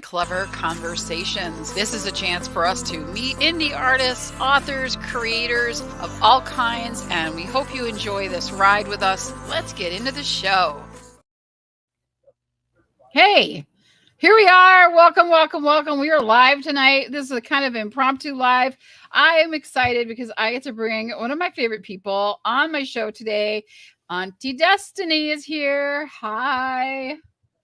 Clever Conversations. This is a chance for us to meet indie artists, authors, creators of all kinds, and we hope you enjoy this ride with us. Let's get into the show. Hey, here we are. Welcome, welcome, welcome. We are live tonight. This is a kind of impromptu live. I am excited because I get to bring one of my favorite people on my show today. Auntie Destiny is here. Hi.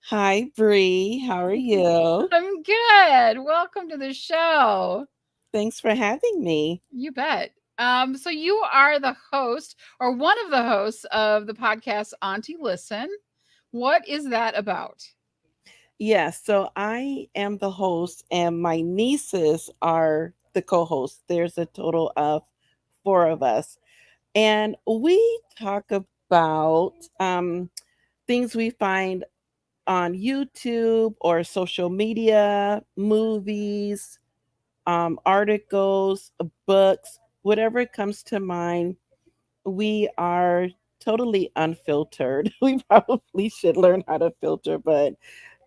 Hi, Bree. How are you? I'm good. Welcome to the show. Thanks for having me. You bet. So you are the host or one of the hosts of the podcast Auntie Listen. What is that about? Yes, so I am the host, and my nieces are the co hosts. There's a total of four of us. And we talk about things we find on YouTube or social media, movies, articles, books, whatever comes to mind. We are totally unfiltered. We probably should learn how to filter, but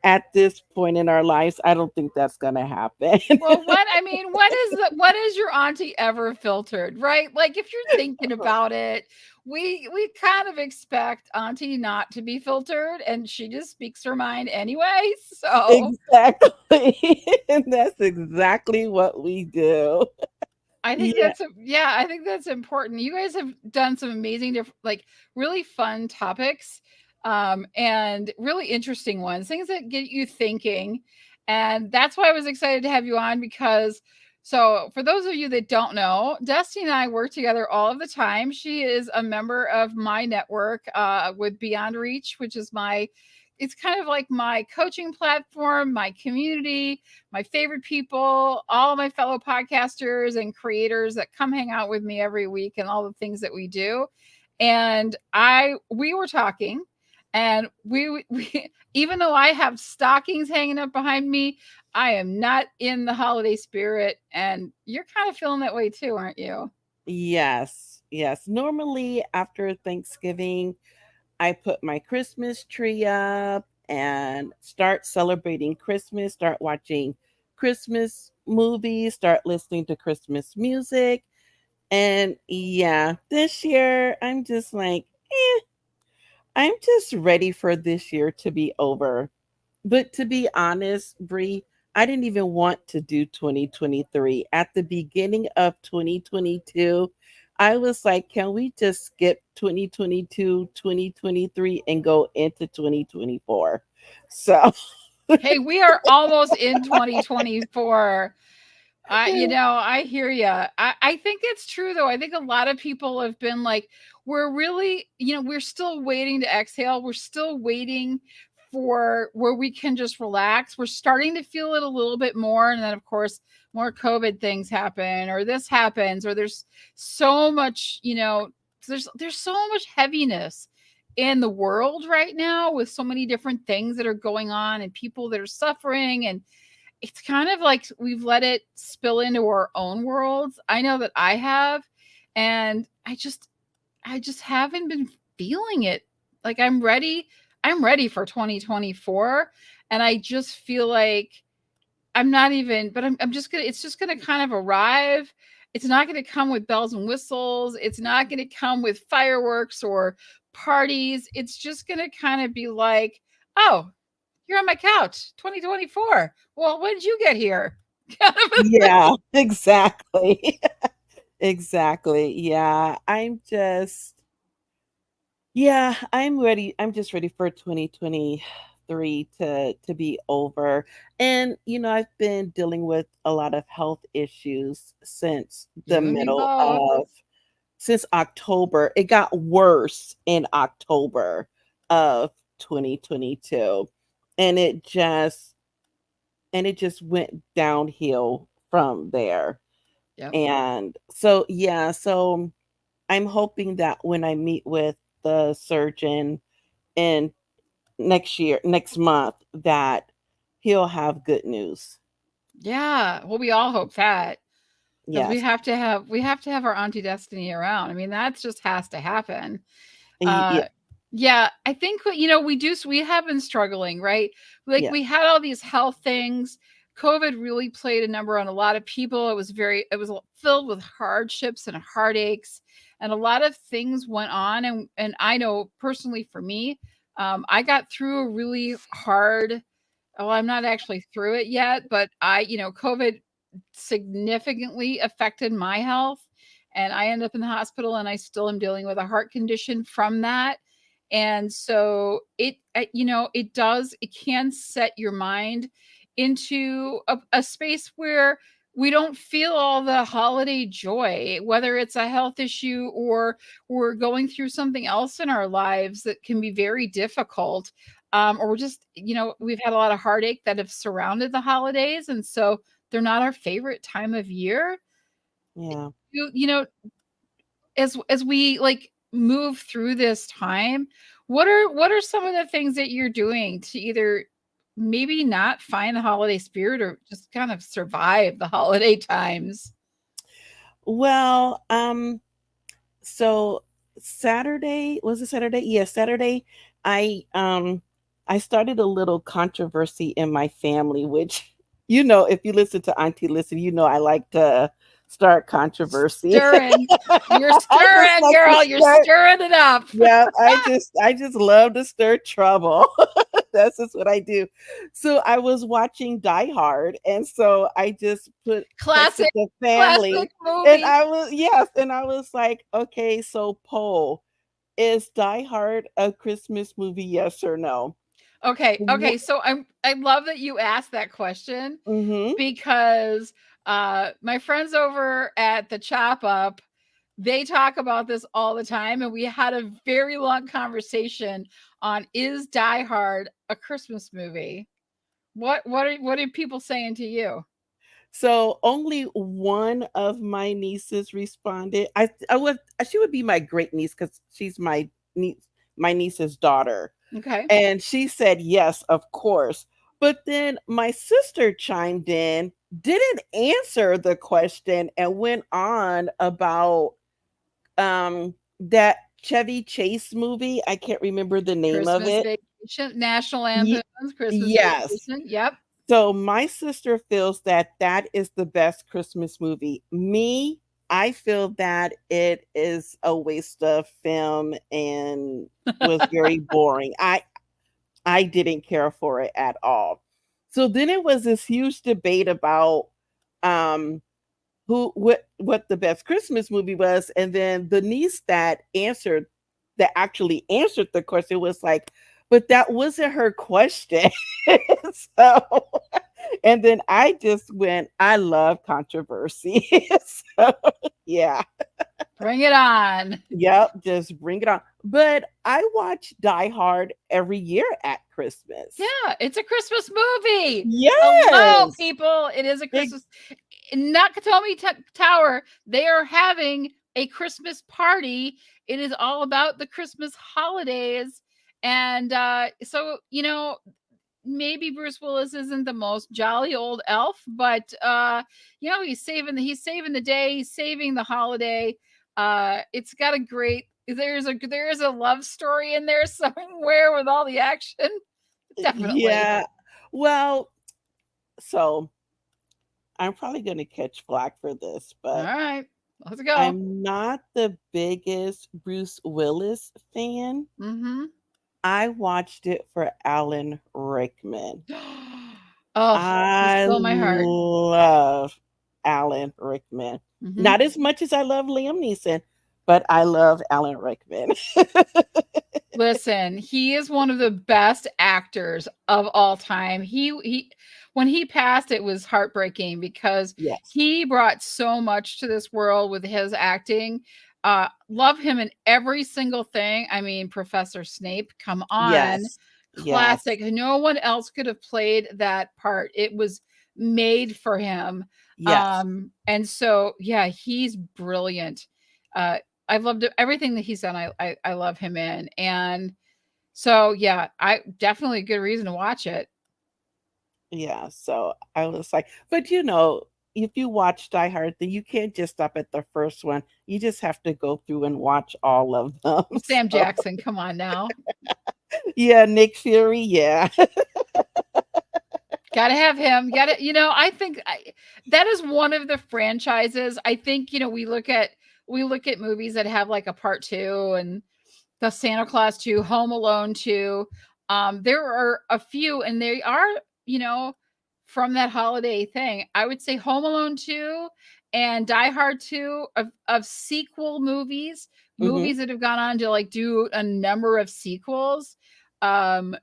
at this point in our lives, I don't think that's going to happen. Well, what is your auntie ever filtered, right? Like if you're thinking about it, we kind of expect auntie not to be filtered and she just speaks her mind anyway. So Exactly. And that's exactly what we do. I think Yeah. I think that's important. You guys have done some amazing like really fun topics and really interesting ones, things that get you thinking. And that's why I was excited to have you on because so for those of you that don't know, Destiny and I work together all of the time. She is a member of my network with Beyond Reach, which is my it's kind of like my coaching platform, my community, my favorite people, all of my fellow podcasters and creators that come hang out with me every week and all the things that we do. And we were talking and we even though I have stockings hanging up behind me, I am not in the holiday spirit and you're kind of feeling that way too, aren't you? Yes. Yes. Normally, after Thanksgiving, I put my Christmas tree up and start celebrating Christmas, start watching Christmas movies, start listening to Christmas music. And yeah, this year I'm just like, I'm just ready for this year to be over. But to be honest, Bree, I didn't even want to do 2023. At the beginning of 2022, I was like, can we just skip 2022, 2023, and go into 2024? So, Hey, we are almost in 2024. I hear you. I think it's true though. I think a lot of people have been like, we're really, we're still waiting to exhale. We're still waiting for where we can just relax. We're starting to feel it a little bit more. And then, of course, more COVID things happen, or this happens, or there's so much, there's so much heaviness in the world right now with so many different things that are going on and people that are suffering and it's kind of like we've let it spill into our own worlds. I know that I have, and I just haven't been feeling it. Like I'm ready for 2024 and I just feel like I'm not even but I'm just going to it's just going to kind of arrive. It's not going to come with bells and whistles. It's not going to come with fireworks or parties. It's just going to kind of be like, "Oh, you're on my couch, 2024. Well, when did you get here?" Kind of a yeah, exactly. Exactly. Yeah, I'm ready. I'm just ready for 2023 to be over. And I've been dealing with a lot of health issues since the you and me middle both. of since October. It got worse in October of 2022. And it just went downhill from there. Yep. And so yeah, so I'm hoping that when I meet with the surgeon in next month, that he'll have good news. Yeah. Well, we all hope that because Yes. we have to have our Auntie Destiny around. I mean, that just has to happen. Yeah, Uh, Yeah, I think we have been struggling, right? Like Yeah. we had all these health things. COVID really played a number on a lot of people. It was filled with hardships and heartaches, and a lot of things went on. And I know personally for me, I got through a really hard. Well, I'm not actually through it yet, but COVID significantly affected my health, and I ended up in the hospital, and I still am dealing with a heart condition from that. And so it can set your mind into a space where we don't feel all the holiday joy, whether it's a health issue or we're going through something else in our lives that can be very difficult. Or we're just, we've had a lot of heartache that have surrounded the holidays. And so they're not our favorite time of year. Yeah. You know, as we like move through this time, what are some of the things that you're doing to either maybe not find the holiday spirit or just kind of survive the holiday times? Well, so Saturday, was it Saturday? Yes, Saturday. I um I started a little controversy in my family, which if you listen to Auntie Listen, I like to start controversy. Stirring. You're I just stirring, like to girl. You're start. stirring it up. Yeah, I just love to stir trouble. That's just what I do. So I was watching Die Hard, and so I just texted Classic, the classic family, and movie. I was yes, and I was like, okay, so poll, is Die Hard a Christmas movie? Yes or no? Okay, okay. So I love that you asked that question Mm-hmm. because my friends over at the Chop Up, they talk about this all the time, and we had a very long conversation on, is Die Hard a Christmas movie? What are people saying to you? So only one of my nieces responded. I would she would be my great niece because she's my niece's daughter. Okay. And she said, yes, of course. But then my sister chimed in, didn't answer the question, and went on about that Chevy Chase movie. I can't remember the name of Christmas it. Vacation, national anthems, Ye- Christmas yes. vacation. Yep. So my sister feels that that is the best Christmas movie. Me, I feel that it is a waste of film and was very boring. I didn't care for it at all. So then it was this huge debate about um what the best Christmas movie was, and then the niece that actually answered the question was like, but that wasn't her question. So and then I just went, I love controversy. So yeah. Bring it on. Yep, just bring it on. But I watch Die Hard every year at Christmas. Yeah, it's a Christmas movie. Hello, Yes. people. It is a It, Christmas. In Nakatomi Tower, they are having a Christmas party. It is all about the Christmas holidays. And so, maybe Bruce Willis isn't the most jolly old elf, but he's saving the day, he's saving the holiday. It's got a great there's a love story in there somewhere with all the action. Definitely. yeah. Well, so I'm probably going to catch flack for this, All but right. Let's go. I'm not the biggest Bruce Willis fan. Mhm. I watched it for Alan Rickman. Oh, you I stole my heart. love Alan Rickman. Mhm. Not as much as I love Liam Neeson, but I love Alan Rickman. Listen, he is one of the best actors of all time. He when he passed, it was heartbreaking because Yes. he brought so much to this world with his acting. Love him in every single thing. I mean, Professor Snape, come on. Yes. Yes. Classic. No one else could have played that part. It was made for him. Yes. And so yeah, he's brilliant. Uh I've loved everything that he's done. I love him in, and so yeah, I definitely a good reason to watch it. Yeah. So I was like, but if you watch Die Hard, then you can't just stop at the first one. You just have to go through and watch all of them. Sam So, Jackson, come on now. yeah, Nick Fury, yeah. Gotta have him. Gotta, I think that is one of the franchises. I think, we look at movies that have like a part two and the Santa Claus 2, Home Alone 2. There are a few, and they are, you know, from that holiday thing. I would say Home Alone 2 and Die Hard 2 of sequel movies, Hmm. movies that have gone on to like do a number of sequels. Um,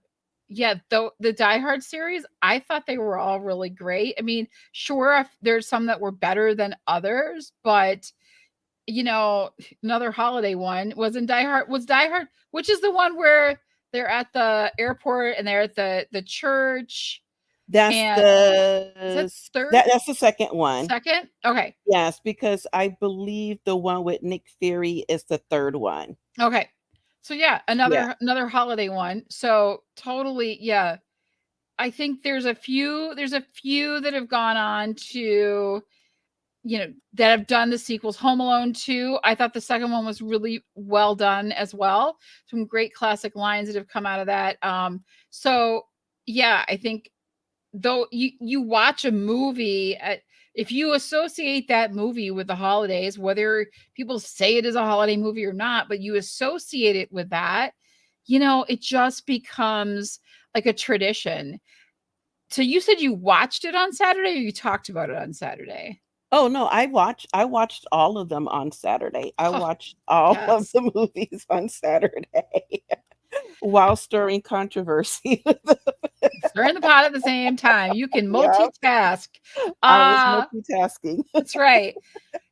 yeah, though the Die Hard series, I thought they were all really great. I mean, sure, there's some that were better than others, but you know, another holiday one was in Die Hard. Was Die Hard, which is the one where they're at the airport and they're at the church, That's and is that the third, that's the second one. second? Okay, Yes, because I believe the one with Nick Fury is the third one. okay. So yeah, Yeah. another holiday one. So totally, yeah. I think there's a few that have gone on to, that have done the sequels. Home Alone 2, I thought the second one was really well done as well. Some great classic lines that have come out of that. So yeah, I think though you watch a movie if you associate that movie with the holidays, whether people say it is a holiday movie or not, but you associate it with that, it just becomes like a tradition. So you said you watched it on Saturday, or you talked about it on Saturday? Oh no, I watched all of them on Saturday. I Oh, watched all of yes. the movies on Saturday while stirring controversy. Stir in the pot at the same time. You can Yeah, multitask. I was Uh, multitasking. that's right.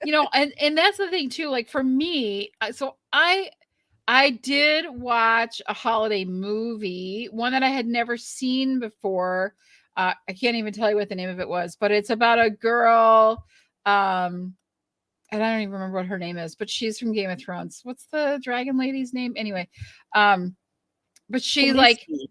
And that's the thing too. Like for me, so I did watch a holiday movie, one that I had never seen before. I can't even tell you what the name of it was, but it's about a girl. And I don't even remember what her name is, but she's from Game of Thrones. What's the dragon lady's name? Anyway, um, but she like, Kaliski.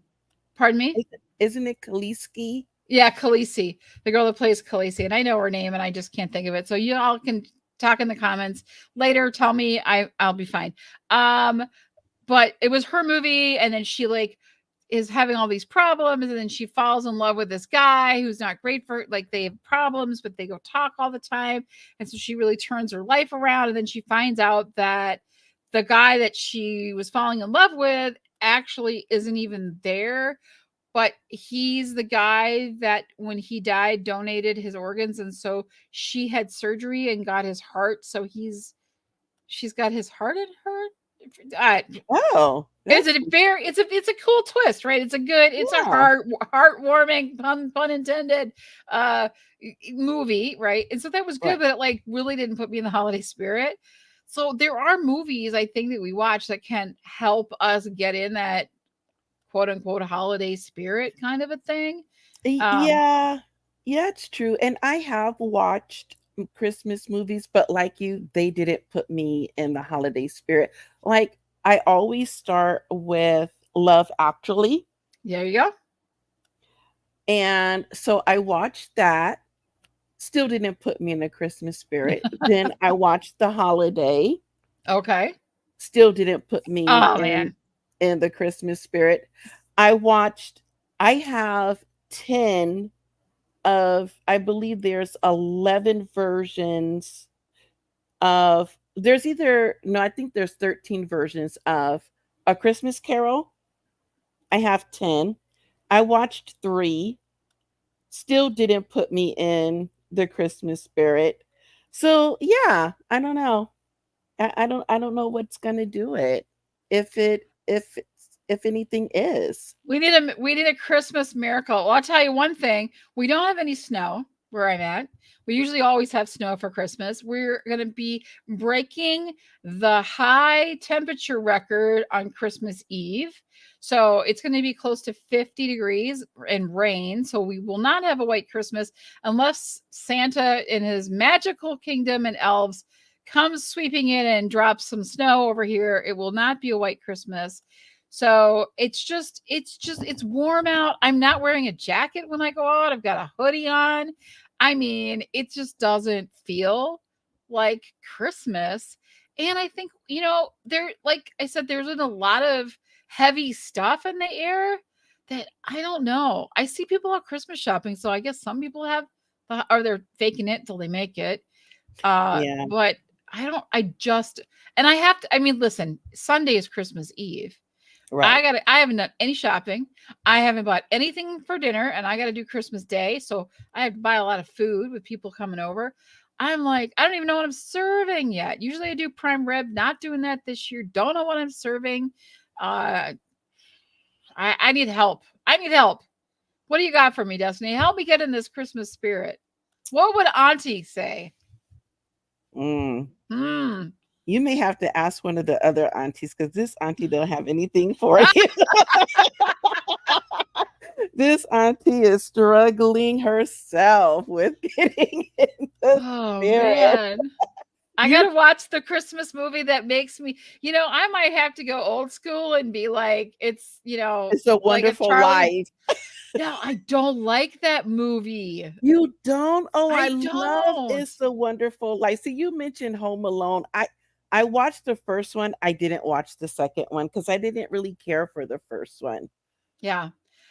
pardon me. Isn't it Kaliski? Yeah, Khaleesi, the girl that plays Khaleesi, and I know her name, and I just can't think of it. So you all can talk in the comments later. Tell me, I'll be fine. Um, but it was her movie, and then she like is having all these problems, and then she falls in love with this guy who's not great for, like, they have problems, but they go talk all the time, and so she really turns her life around, and then she finds out that the guy that she was falling in love with actually isn't even there, but he's the guy that when he died donated his organs, and so she had surgery and got his heart, so she's got his heart in her. Oh, It's that's a very it's a cool twist, right? It's a yeah, heartwarming, pun intended, uh movie, right? And so that was good, right. but it like really didn't put me in the holiday spirit. So there are movies I think that we watch that can help us get in that quote unquote holiday spirit kind of a thing. Um, Yeah, yeah, it's true. And I have watched Christmas movies, but like you, they didn't put me in the holiday spirit. Like I always start with Love Actually. there you go. And so I watched that, still didn't put me in the Christmas spirit. Then I watched The Holiday, Okay. still didn't put me Oh in man. the Christmas spirit. I watched I have 10 of, I believe there's 11 versions of, there's either, no, I think there's 13 versions of A Christmas Carol. I have 10. I watched 3, still didn't put me in the Christmas spirit. So, yeah, I don't know. I don't know what's going to do it. If anything is. We need a Christmas miracle. Well, I'll tell you one thing. We don't have any snow where I'm at. We usually always have snow for Christmas. We're going to be breaking the high temperature record on Christmas Eve. So it's going to be close to 50 degrees and rain. So we will not have a white Christmas unless Santa in his magical kingdom and elves comes sweeping in and drops some snow over here. It will not be a white Christmas. So it's warm out. I'm not wearing a jacket when I go out. I've got a hoodie on. I mean, it just doesn't feel like Christmas. And I think, there, like I said, there's been a lot of heavy stuff in the air that I don't know. I see people out Christmas shopping, so I guess some people have, or they're faking it till they make it. Yeah, But I don't, I just, and I have to, I mean, listen, Sunday is Christmas Eve. right. I haven't done any shopping. I haven't bought anything for dinner, and I got to do Christmas Day. So I have to buy a lot of food with people coming over. I'm like, I don't even know what I'm serving yet. Usually I do prime rib, not doing that this year. Don't know what I'm serving. Uh, I need help. I need help. What do you got for me, Destiny? Help me get in this Christmas spirit. What would Auntie say? Mm. Hmm. You may have to ask one of the other aunties because this auntie don't have anything for you. This auntie is struggling herself with getting in the Oh spirit. man. I You, gotta watch the Christmas movie that makes me, I might have to go old school and be like, it's, it's a like a wonderful Charlie. life. No, I don't like that movie. You don't? Oh, I I love don't. It's a Wonderful Life. See, you mentioned Home Alone. I watched the first one. I didn't watch the second one because I didn't really care for the first one. Yeah.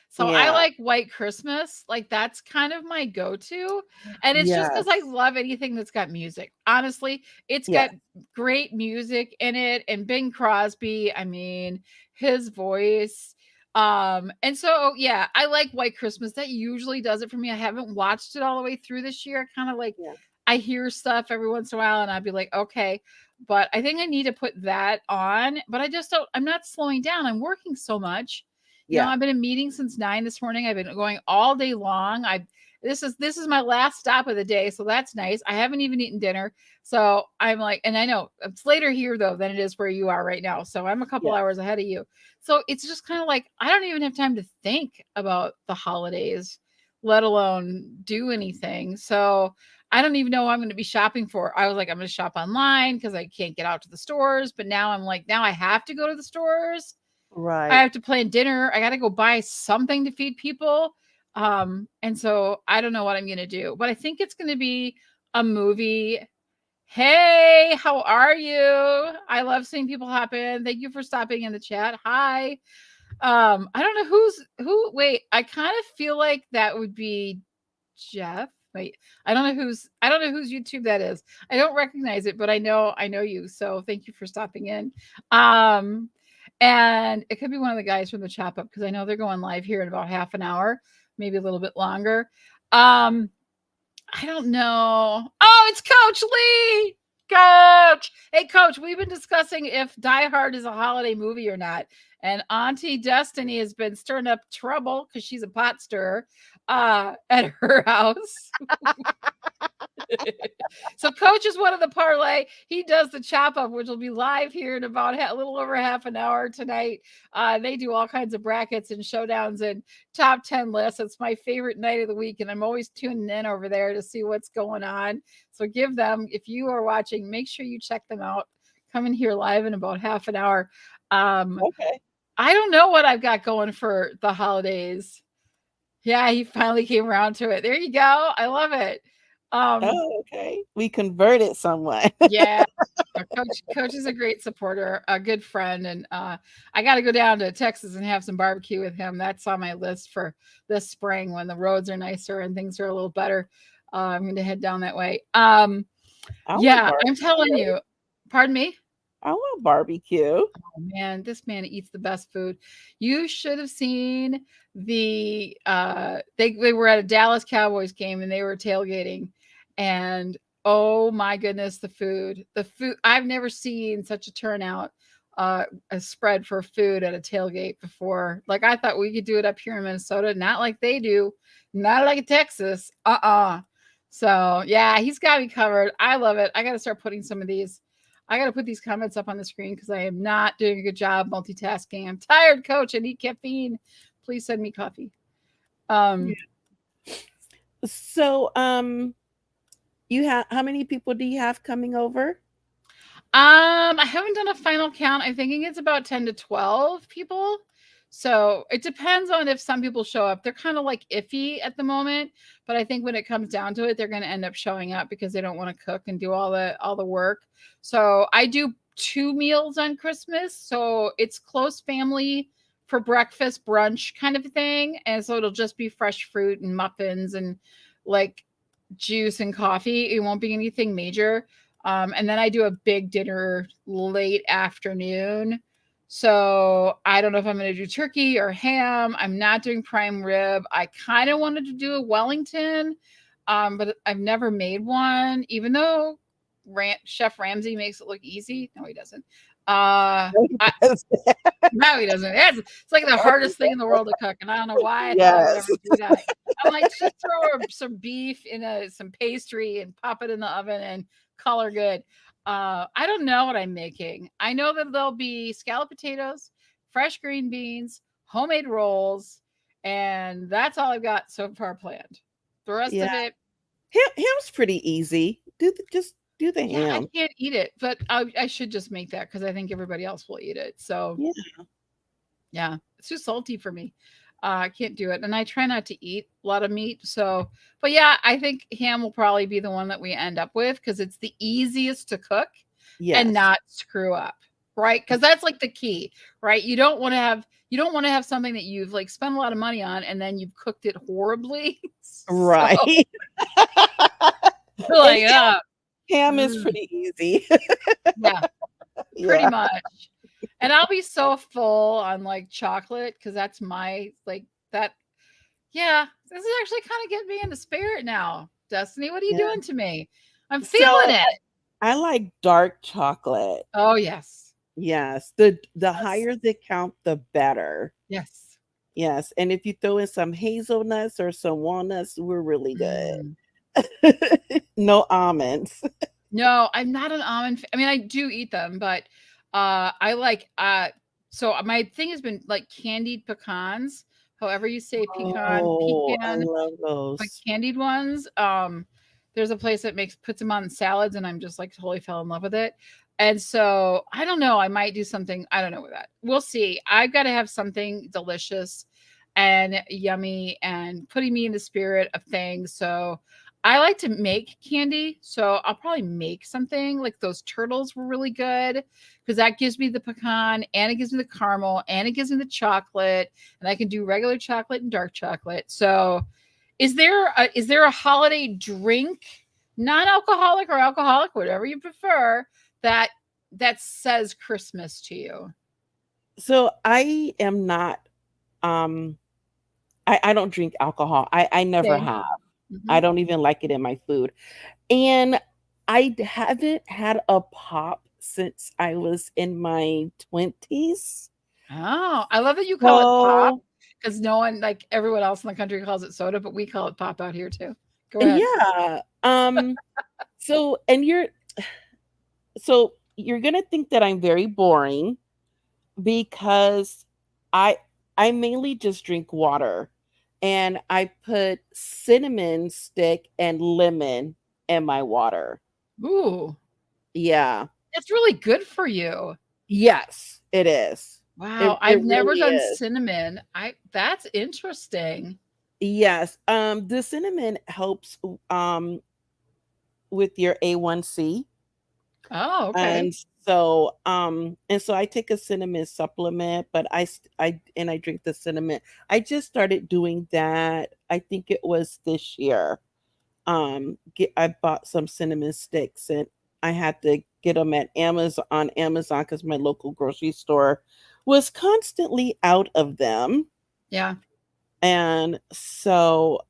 So I Yeah. like White Christmas. Like that's kind of my go-to. And it's just because I Yes. love anything that's got music. Honestly, it's got Yes. great music in it. And Bing Crosby, I mean, his voice. And so yeah, I like White Christmas. That usually does it for me. I haven't watched it all the way through this year. Kind of like Yeah. I hear stuff every once in a while and I'd be like, okay. But I think I need to put that on. But I just don't, I'm not slowing down. I'm working so much. Yeah. I've been in meetings since 9 this morning. I've been going all day long. I this is my last stop of the day, so that's nice. I haven't even eaten dinner. So I'm like, and I know it's later here though than it is where you are right now. So I'm a couple Yeah. hours ahead of you. So it's just kind of like I don't even have time to think about the holidays, let alone do anything. So I don't even know what I'm going to be shopping for. I was like, I'm going to shop online because I can't get out to the stores. But now I'm like, now I have to go to the stores. I Right. have to plan dinner. I gotta go buy something to feed people. And so I don't know what I'm gonna do, but I think it's gonna be a movie. Hey, how are you? I love seeing people hop in. Thank you for stopping in the chat. Hi. I don't know who. Wait, I kind of feel like that would be Jeff. Wait, I don't know whose YouTube that is. I don't recognize it, but I know you. So thank you for stopping in. Um, and it could be one of the guys from the chop up because I know they're going live here in about half an hour, maybe a little bit longer. Um, I don't know. Oh, it's Coach Lee. Coach. Hey, Coach, we've been discussing if Die Hard is a holiday movie or not. And Auntie Destiny has been stirring up trouble because she's a pot stirrer at her house. So Coach is one of the parlay. He does the chop up, which will be live here in about a little over half an hour tonight. They do all kinds of brackets and showdowns and top 10 lists. It's my favorite night of the week, and I'm always tuning in over there to see what's going on. So give them, if you are watching, make sure you check them out. Come in here live in about half an hour. Um, Okay. I don't know what I've got going for the holidays. Yeah, he finally came around to it. There you go. I love it. Um, Oh, okay. We converted someone. yeah, Coach is a great supporter, a good friend, and I got to go down to Texas and have some barbecue with him. That's on my list for this spring when the roads are nicer and things are a little better. I'm going to head down that way. I want Yeah, I'm telling barbecue. you. Pardon me. I want barbecue. Oh man, this man eats the best food. You should have seen they were at a Dallas Cowboys game and they were tailgating and oh my goodness, the food. The food I've never seen such a turnout a spread for food at a tailgate before. Like I thought we could do it up here in Minnesota, not like they do, not like Texas. So, yeah, he's got me covered. I love it. I got to start putting some of these I got to put these comments up on the screen because I am not doing a good job multitasking. I'm tired, coach. I need caffeine. Please send me coffee. Yeah. Um, So, you have how many people do you have coming over? I haven't done a final count. I'm thinking it's about 10 to 12 people. So it depends on if some people show up. They're kind of like iffy at the moment, but I think when it comes down to it, they're going to end up showing up because they don't want to cook and do all the work. So I do 2 meals on Christmas. So it's close family for breakfast, brunch kind of thing. And so it'll just be fresh fruit and muffins and like juice and coffee. It won't be anything major. And then I do a big dinner late afternoon. So I don't know if I'm going to do turkey or ham. I'm not doing prime rib. I kind of wanted to do a Wellington, but I've never made one, even though Chef Ramsay makes it look easy. No, he doesn't. I, no, he doesn't. It's like the hardest thing in the world to cook, and I don't know why I thought I would Yes. ever do that. I'm like, just throw some beef in some pastry and pop it in the oven and color good. I don't know what I'm making. I know that there'll be scalloped potatoes, fresh green beans, homemade rolls, and that's all I've got so far planned. The rest Yeah. of it, Ham's pretty easy. Just do the yeah, I ham. can't eat it, but I should just make that because I think everybody else will eat it. So Yeah. yeah, it's too salty for me. I can't do it, and I try not to eat a lot of meat. So, but yeah, I think ham will probably be the one that we end up with because it's the easiest to cook and Yes. not screw up, right? Because that's like the key, right? You don't want to have something that you've like spent a lot of money on and then you've cooked it horribly. So Right. you're And like, ah, ham is mm, pretty easy. yeah, pretty Yeah. much. And I'll be so full on like chocolate because that's my like that. Yeah, this is actually kind of getting me in the spirit now. Destiny, what are you Yeah. doing to me? I'm feeling So it. I like dark chocolate. Oh, yes. Yes. The Yes. higher the count, the better. Yes. Yes. And if you throw in some hazelnuts or some walnuts, we're really good. Mm. No almonds. No, I'm not an almond I mean, I do eat them, but, I like, so my thing has been, like, candied pecans, however you say Oh, I pecan, love like, those. candied ones. There's a place that puts them on salads, and I'm just, like, totally fell in love with it, and so, I don't know, I might do something I don't know with that. We'll see. I've gotta have something delicious and yummy and putting me in the spirit of things, so I like to make candy, so I'll probably make something, like, those turtles were really good because that gives me the pecan, and it gives me the caramel, and it gives me the chocolate, and I can do regular chocolate and dark chocolate, so is there a holiday drink, non-alcoholic or alcoholic, whatever you prefer, that that says Christmas to you? So I am not um I don't drink alcohol. I never Same. have. I Mhm. don't even like it in my food. And haven't had a pop since I was in my 20s. Oh, I love that you call it pop So, because no one like, everyone else in the country calls it soda, but we call it pop out here too. Go ahead. yeah. So and you're gonna think that I'm very boring because I I mainly just drink water and I put cinnamon stick and lemon in my water. Ooh, Yeah. that's really good for you. Yes, it is. Wow, It I've never really done is. cinnamon. I That's interesting. Yes. The cinnamon helps with your A1C. Oh, okay. And so I take a cinnamon supplement, but I drink the cinnamon. I just started doing that. I think it was this year. I bought some cinnamon sticks and I had to get them at Amazon because my local grocery store was constantly out of them. Yeah. And so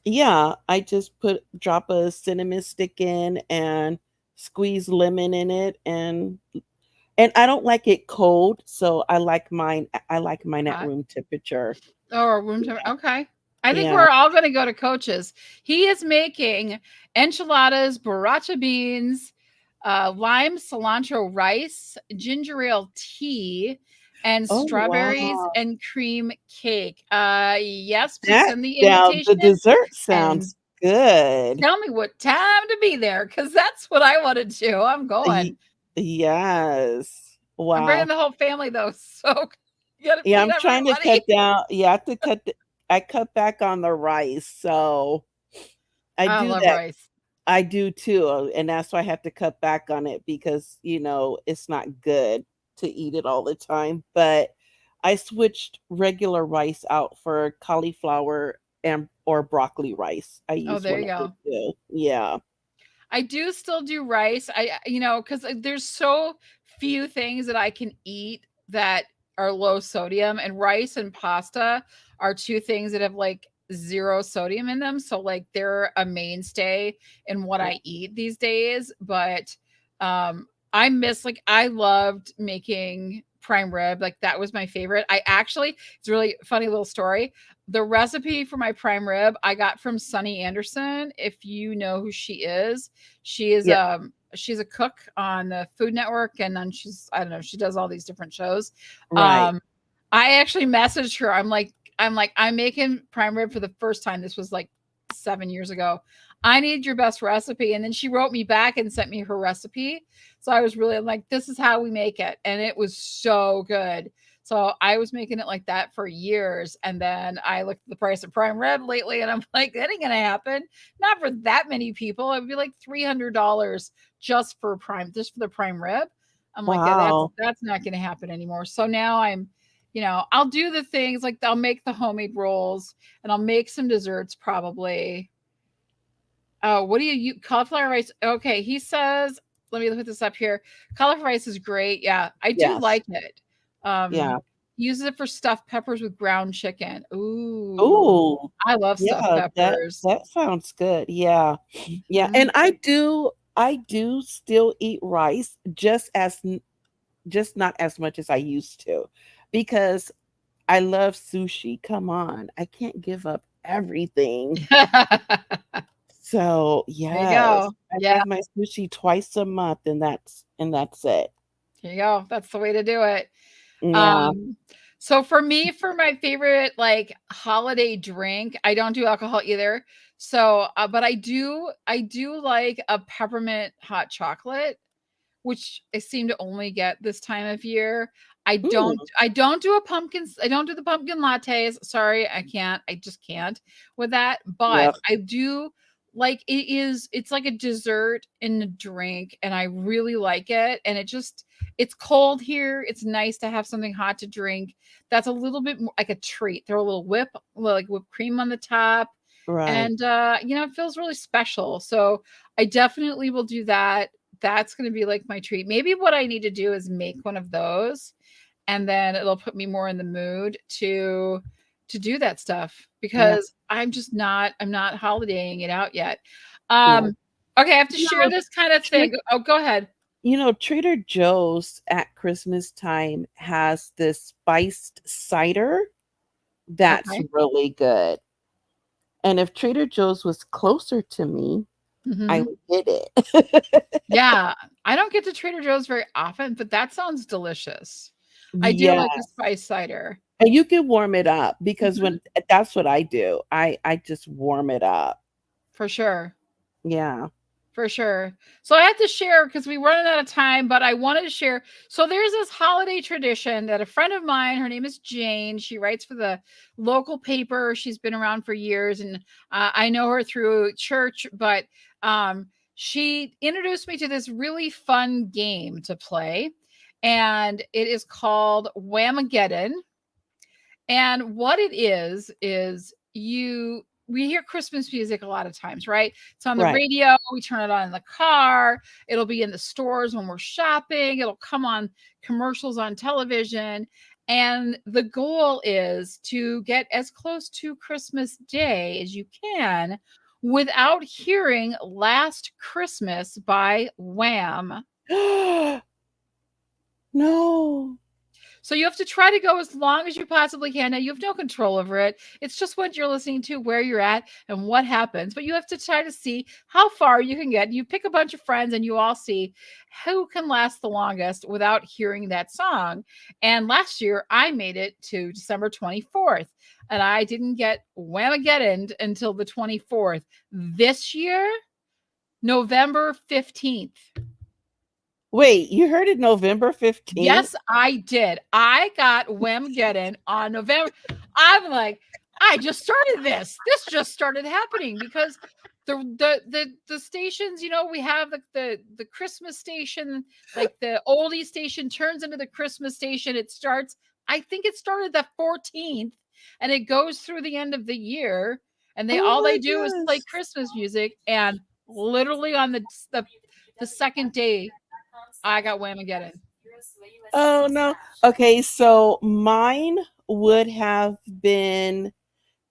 yeah, I just put drop a cinnamon stick in and squeeze lemon in it and I don't like it cold, so I like mine at Hot. room temperature. Or room temp okay. I think Yeah. we're all gonna go to Coach's. He is making enchiladas, borracha beans, lime cilantro rice, ginger ale tea, and Oh, strawberries wow. and cream cake. Yes, please That send the now the invitation dessert and sounds good. Tell me what time to be there, because that's what I wanna do. I'm Ye going. yes. I'm bringing Wow. the whole family though, so you gotta Yeah, feed I'm trying to everybody. cut down yeah, I have to I cut back on the rice, so I I do love that. rice. I do too, and that's why I have to cut back on it because, it's not good to eat it all the time, but I switched regular rice out for cauliflower and or broccoli rice. I Oh, use there one you of the go. 2. Yeah. I do still do rice. Because there's so few things that I can eat that are low sodium, and rice and pasta are two things that have like zero sodium in them. So like they're a mainstay in what I eat these days. But I miss like I loved making prime rib. Like that was my favorite. It's a really funny little story. The recipe for my prime rib I got from Sunny Anderson. If you know who she is, Yeah, she's a cook on the Food Network, and then I don't know, she does all these different shows. right. Um I actually messaged her. I'm making prime rib for the first time. This was like 7 years ago. I need your best recipe. And then she wrote me back and sent me her recipe. So I was really like, this is how we make it. And it was so good. So I was making it like that for years. And then I looked at the price of prime rib lately and I'm like, that ain't gonna happen. Not for that many people. It would be like $300 just for the prime rib. I'm like, yeah, Wow. that's not gonna happen anymore. So now I'll do the things like I'll make the homemade rolls and I'll make some desserts probably. Oh, what do you cauliflower rice? Okay, he says, let me put this up here. Cauliflower rice is great. Yeah, I do Yes. like it. Um, Yeah. he uses it for stuffed peppers with ground chicken. Ooh, Ooh. I love stuffed Yeah, that peppers. that sounds good. Yeah. Yeah, Mhm. and I do still eat rice just not as much as I used to because I love sushi. Come on. I can't give up everything. So, There you yes, go. I Yeah, have my sushi twice a month and that's it. there you go. That's the way to do it. Yeah. Um, so for me, for my favorite like holiday drink, I don't do alcohol either. So, but I do like a peppermint hot chocolate, which I seem to only get this time of year. Mm, I don't do the pumpkin lattes. Sorry, I can't. I just can't with that. But yeah, I do like it's like a dessert in a drink and I really like it, and it's cold here. It's nice to have something hot to drink. That's a little bit more like a treat. Throw a little like whipped cream on the top, right. and it feels really special. So I definitely will do that. That's going to be like my treat. Maybe what I need to do is make one of those, and then it'll put me more in the mood to do that stuff, Yeah, because I'm not holidaying it out yet. yeah. Um okay, I have to You share know, this kind of Tra thing. Oh, go ahead. Trader Joe's at Christmas time has this spiced cider that's Okay. really good. And if Trader Joe's was closer to me, I Mhm. would get it. Yeah, I don't get to Trader Joe's very often, but that sounds delicious. I do Yeah, like a spice cider. and you can warm it up because Mhm. when that's what I do. I just warm it up. For sure. Yeah. For sure. So I had to share because we running out of time, but I wanted to share. So there's this holiday tradition that a friend of mine, her name is Jane. She writes for the local paper. She's been around for years, and I know her through church. But she introduced me to this really fun game to play, and it is called Whamageddon. And what it is we hear Christmas music a lot of times, right? It's on the Right. radio, we turn it on in the car, it'll be in the stores when we're shopping, it'll come on commercials on television. And the goal is to get as close to Christmas Day as you can without hearing Last Christmas by Wham. No. So you have to try to go as long as you possibly can. Now you have no control over it. It's just what you're listening to, where you're at, and what happens. But you have to try to see how far you can get. You pick a bunch of friends and you all see who can last the longest without hearing that song. And last year I made it to December 24th and I didn't get Whamageddon until the 24th. This year, November 15th. Wait, you heard it November 15th? Yes, I did. I got Whamageddon on November. I'm like, I just started this. This just started happening because the stations, we have the Christmas station, like the oldie station turns into the Christmas station. It starts, I think it started the 14th and it goes through the end of the year. And Oh all my they do is play gosh. Christmas music. And literally on the second day, I got Whamageddon. Oh no. Okay, so mine would have been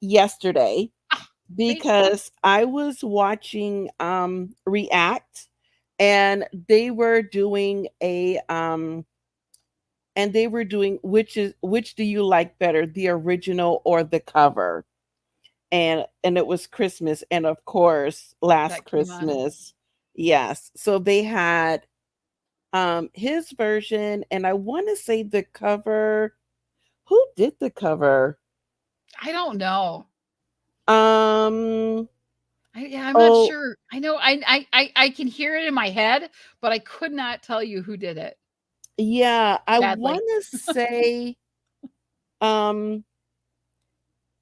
yesterday Ah, see? because I was watching React, and they were doing which do you like better, the original or the cover? And it was Christmas, and of course last That came on. Christmas, yes. So they had his version, and I want to say the cover. Who did the cover? I don't know. Um Yeah, I'm not oh sure. I know I can hear it in my head, but I could not tell you who did it. yeah, I want Sadly. to say um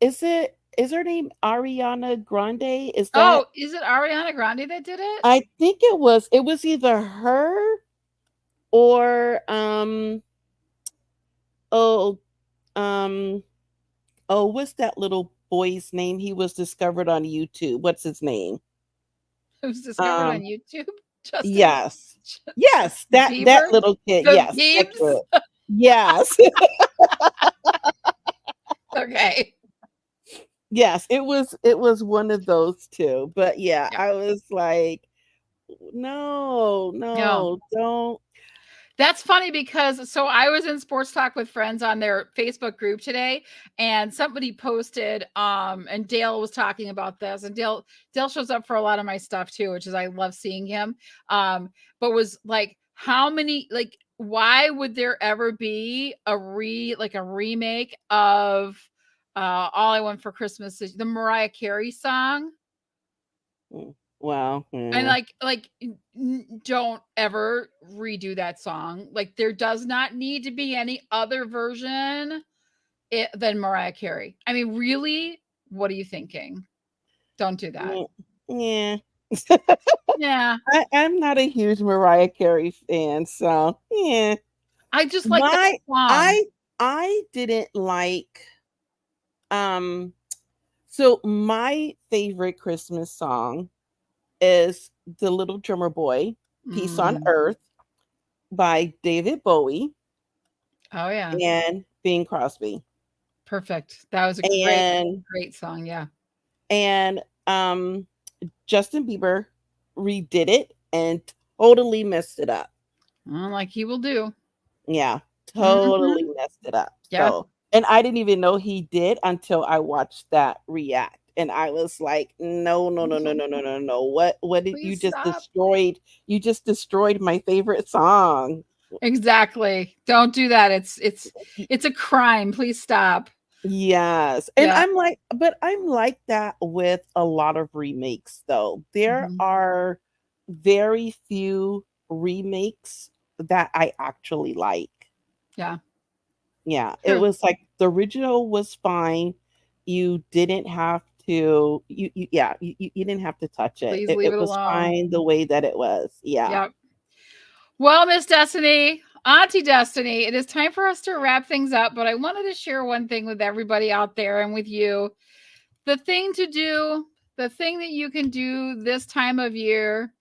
is her name Ariana Grande? Is that Oh, is it Ariana Grande that did it? I think it was either her or oh um what's that little boy's name? He was discovered on YouTube. What's his name? It was discovered on Um YouTube. Justin yes. Yes, that Bieber? little kid. The Yes, that Biebs? kid. Yes. Okay. Yes, it was one of those two. But yeah, Yeah. I was like, no, No. no, don't. That's funny because so I was in sports talk with friends on their Facebook group today and somebody posted and Dale was talking about this and Dale shows up for a lot of my stuff too, which is I love seeing him. But was like how many like why would there ever be a remake of All I Want for Christmas is the Mariah Carey song? Well, And yeah. don't ever redo that song. Like there does not need to be any other version than Mariah Carey. I mean, really? What are you thinking? Don't do that. Yeah. Yeah. Yeah. I'm not a huge Mariah Carey fan, so yeah. I just like that My song. I didn't like um so my favorite Christmas song is The Little Drummer Boy, Peace on Mm. Earth by David Bowie Oh yeah. and Bing Crosby. Perfect. That was a great, And great song. Yeah. and Justin Bieber redid it and totally messed it up. Like he will do. Yeah, totally Hmm. messed it up. Yeah. So, and I didn't even know he did until I watched that react. And I was like, no, no, no, no, no, no, no, no. What did you Please just stop. destroyed? You just destroyed my favorite song. Exactly. Don't do that. It's a crime. Please stop. Yes. And Yeah. I'm like that with a lot of remakes though. There Mhm. are very few remakes that I actually like. Yeah. Yeah, it True. was like the original was fine. You didn't have to you didn't have to touch it. Please It leave it it was alone. fine the way that it was. Yeah. Yep. Well, Miss Destiny, Auntie Destiny, it is time for us to wrap things up, but I wanted to share one thing with everybody out there and with you. The thing to do, the thing that you can do this time of year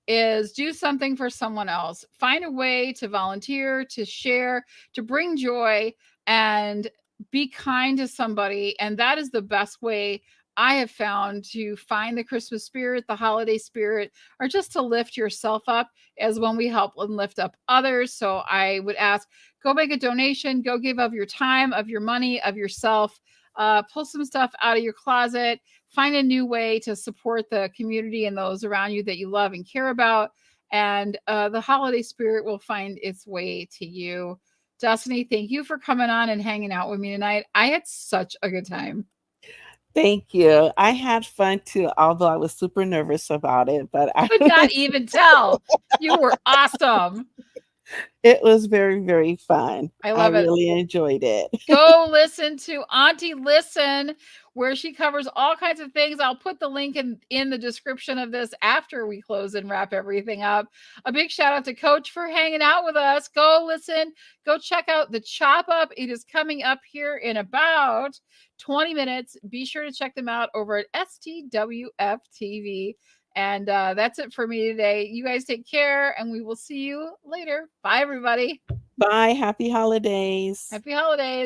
is do something for someone else. Find a way to volunteer, to share, to bring joy, and be kind to somebody. And that is the best way I have found to find the Christmas spirit, the holiday spirit, or just to lift yourself up as when we help and lift up others. So I would ask, go make a donation, go give of your time, of your money, of yourself. Pull some stuff out of your closet, find a new way to support the community and those around you that you love and care about. And the holiday spirit will find its way to you. Destiny, thank you for coming on and hanging out with me tonight. I had such a good time. Thank you. I had fun too, although I was super nervous about it, but Could not even tell. You were awesome. it was very, very fun. I I love it. really enjoyed it. Go listen to Auntie Listen, where she covers all kinds of things. I'll put the link in the description of this after we close and wrap everything up. A big shout out to Coach for hanging out with us. Go listen, go check out the Chop Up. It is coming up here in about 20 minutes. Be sure to check them out over at STWF TV. And that's it for me today. You guys take care, and we will see you later. Bye, everybody. Bye. Happy holidays. Happy holidays.